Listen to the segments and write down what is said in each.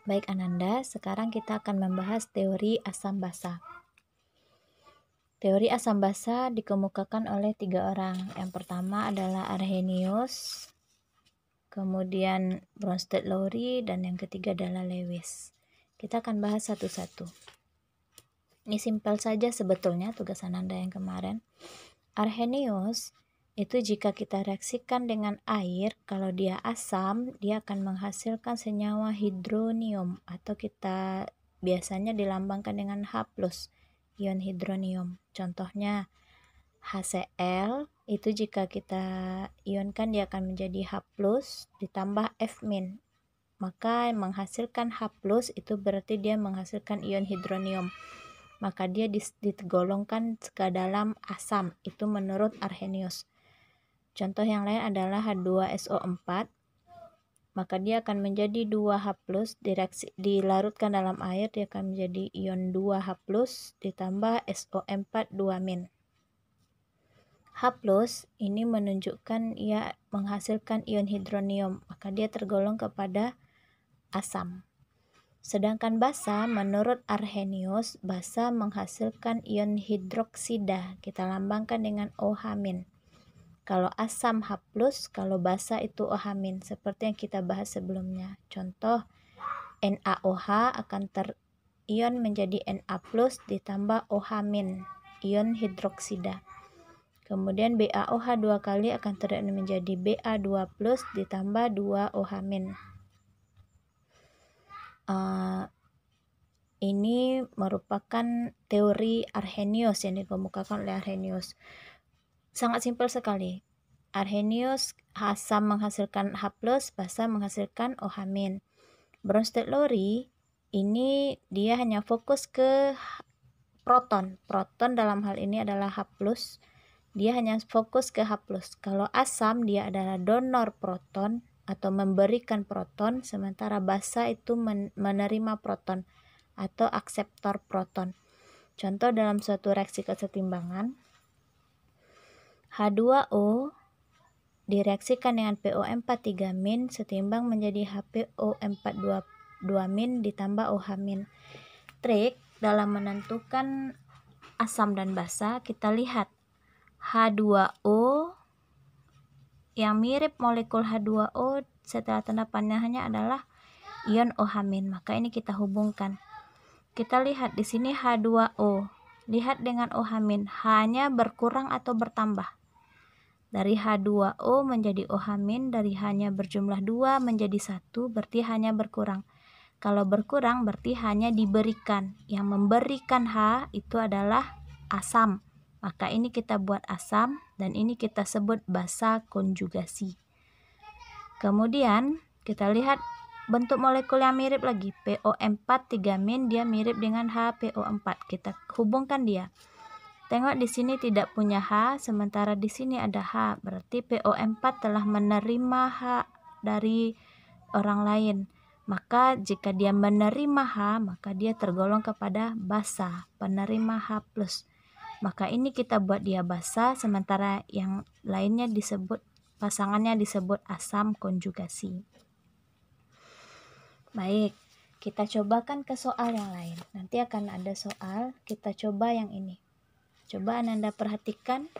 Baik Ananda, sekarang kita akan membahas teori asam basa. Teori asam basa dikemukakan oleh 3 orang. Yang pertama adalah Arrhenius, kemudian Bronsted-Lowry, dan yang ketiga adalah Lewis. Kita akan bahas satu-satu. Ini simpel saja sebetulnya tugas Ananda yang kemarin. Arrhenius itu jika kita reaksikan dengan air, kalau dia asam, dia akan menghasilkan senyawa hidronium atau kita biasanya dilambangkan dengan H+, ion hidronium. Contohnya HCl itu jika kita ionkan dia akan menjadi H+ ditambah F-. Maka menghasilkan H+ itu berarti dia menghasilkan ion hidronium. Maka dia digolongkan ke dalam asam, itu menurut Arrhenius. Contoh yang lain adalah H2SO4, maka dia akan menjadi 2H+, dilarutkan dalam air, dia akan menjadi ion 2H+, ditambah SO4 2-. H+ ini menunjukkan ia menghasilkan ion hidronium, maka dia tergolong kepada asam. Sedangkan basa, menurut Arrhenius, basa menghasilkan ion hidroksida, kita lambangkan dengan OH-. Kalau asam H+, kalau basa itu OH-, seperti yang kita bahas sebelumnya. Contoh, NaOH akan terion menjadi Na+ ditambah OH-, ion hidroksida. Kemudian BaOH 2 kali akan terion menjadi Ba2+ ditambah 2 OH-. Ini merupakan teori Arrhenius yang dikemukakan oleh Arrhenius. Sangat simpel sekali. Arrhenius asam menghasilkan H+, basa menghasilkan OH-. Bronsted-Lowry ini dia hanya fokus ke proton. Proton dalam hal ini adalah H+. Dia hanya fokus ke H+. Kalau asam dia adalah donor proton atau memberikan proton, sementara basa itu menerima proton atau akseptor proton. Contoh dalam suatu reaksi kesetimbangan, H2O direaksikan dengan PO4 3- setimbang menjadi HPO4 2- ditambah OH-. Trik dalam menentukan asam dan basa, kita lihat H2O yang mirip molekul H2O setelah tanda panahnya adalah ion OH-, maka ini kita hubungkan. Kita lihat di sini H2O, lihat dengan OH-, hanya berkurang atau bertambah. Dari H2O menjadi OH-, dari hanya berjumlah 2 menjadi 1, berarti hanya berkurang. Kalau berkurang berarti hanya diberikan. Yang memberikan H itu adalah asam. Maka ini kita buat asam dan ini kita sebut basa konjugasi. Kemudian kita lihat bentuk molekul yang mirip lagi. PO4 3- dia mirip dengan HPO4. Kita hubungkan dia. Tengok di sini tidak punya H, sementara di sini ada H. Berarti PO4 telah menerima H dari orang lain. Maka jika dia menerima H, maka dia tergolong kepada basa, penerima H+. Maka ini kita buat dia basa, sementara yang lainnya disebut, pasangannya disebut asam konjugasi. Baik, kita cobakan ke soal yang lain. Nanti akan ada soal, kita coba yang ini. Coba Ananda perhatikan,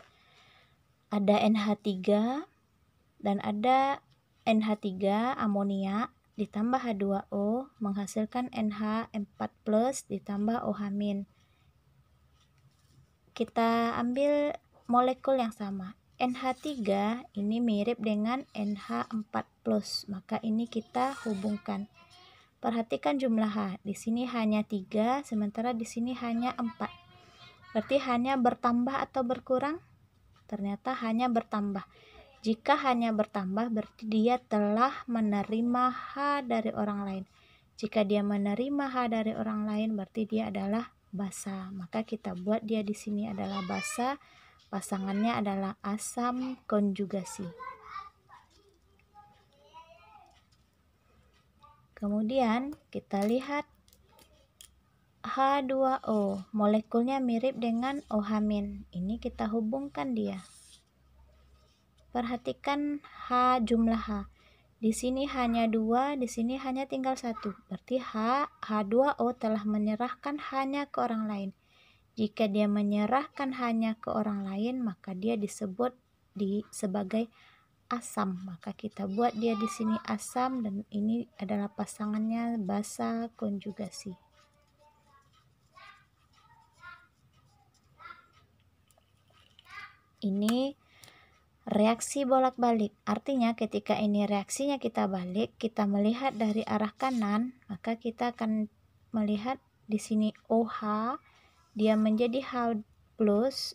ada NH3 dan ada NH3 amonia ditambah H2O menghasilkan NH4+ ditambah OH-. Kita ambil molekul yang sama. NH3 ini mirip dengan NH4+, maka ini kita hubungkan. Perhatikan jumlah H. Di sini hanya 3, sementara di sini hanya 4. Berarti hanya bertambah atau berkurang? Ternyata hanya bertambah. Jika hanya bertambah, berarti dia telah menerima H dari orang lain. Jika dia menerima H dari orang lain, berarti dia adalah basa. Maka kita buat dia di sini adalah basa. Pasangannya adalah asam konjugasi. Kemudian kita lihat H2O, molekulnya mirip dengan OH-. Ini kita hubungkan dia. Perhatikan H, jumlah H. Di sini hanya 2, di sini hanya tinggal 1. Berarti H2O telah menyerahkan hanya ke orang lain. Jika dia menyerahkan hanya ke orang lain, maka dia disebut sebagai asam. Maka kita buat dia di sini asam, dan ini adalah pasangannya basa konjugasi. Ini reaksi bolak-balik. Artinya ketika ini reaksinya kita balik, kita melihat dari arah kanan, maka kita akan melihat di sini OH dia menjadi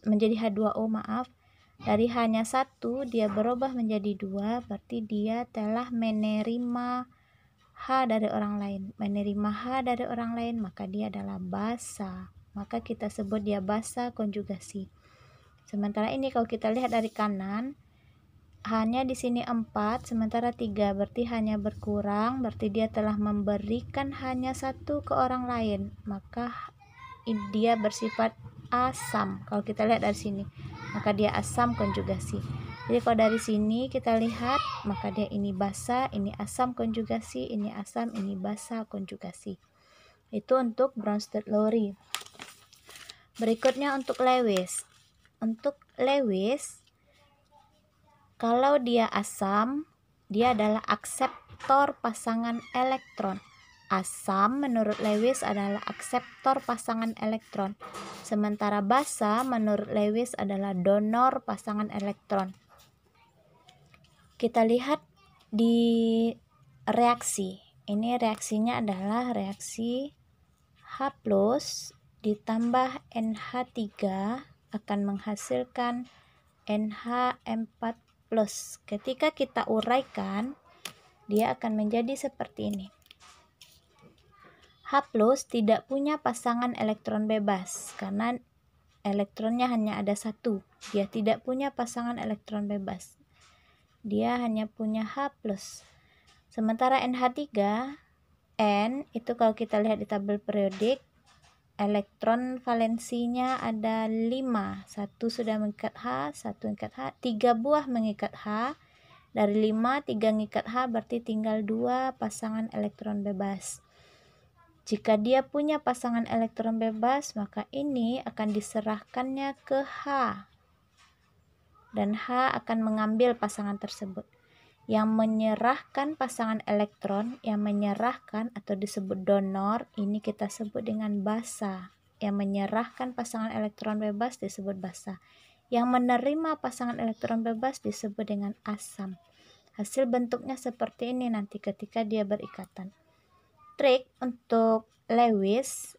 menjadi H2O, maaf. Dari hanya 1 dia berubah menjadi 2, berarti dia telah menerima H dari orang lain. Menerima H dari orang lain, maka dia adalah basa. Maka kita sebut dia basa konjugasi. Sementara ini kalau kita lihat dari kanan, hanya di sini 4, sementara 3, berarti hanya berkurang, berarti dia telah memberikan hanya 1 ke orang lain, maka dia bersifat asam. Kalau kita lihat dari sini, maka dia asam konjugasi. Jadi kalau dari sini kita lihat, maka dia ini basa, ini asam konjugasi, ini asam, ini basa konjugasi. Itu untuk Bronsted-Lowry. Berikutnya untuk Lewis. Untuk Lewis, kalau dia asam, dia adalah akseptor pasangan elektron. Asam menurut Lewis adalah akseptor pasangan elektron. Sementara basa menurut Lewis adalah donor pasangan elektron. Kita lihat di reaksi. Ini reaksinya adalah reaksi H+ ditambah NH3 akan menghasilkan NH4+. Ketika kita uraikan, dia akan menjadi seperti ini. H+ tidak punya pasangan elektron bebas karena elektronnya hanya ada 1. Dia tidak punya pasangan elektron bebas. Dia hanya punya H+. Sementara NH3, N itu kalau kita lihat di tabel periodik, elektron valensinya ada 5. 1 sudah mengikat H, 1 mengikat H, 3 buah mengikat H. Dari 5, 3 mengikat H, berarti tinggal 2 pasangan elektron bebas. Jika dia punya pasangan elektron bebas, maka ini akan diserahkannya ke H. Dan H akan mengambil pasangan tersebut. Yang menyerahkan pasangan elektron, yang menyerahkan atau disebut donor, ini kita sebut dengan basa. Yang menyerahkan pasangan elektron bebas disebut basa. Yang menerima pasangan elektron bebas disebut dengan asam. Hasil bentuknya seperti ini nanti ketika dia berikatan. Trik untuk Lewis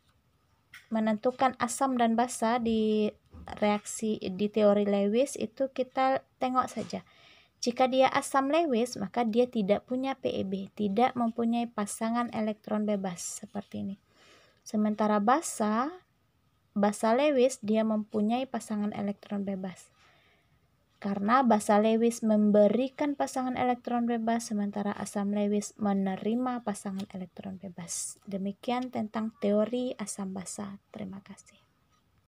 menentukan asam dan basa di reaksi di teori Lewis itu kita tengok saja. Jika dia asam Lewis, maka dia tidak punya PEB, tidak mempunyai pasangan elektron bebas seperti ini. Sementara basa Lewis dia mempunyai pasangan elektron bebas. Karena basa Lewis memberikan pasangan elektron bebas, sementara asam Lewis menerima pasangan elektron bebas. Demikian tentang teori asam basa. Terima kasih.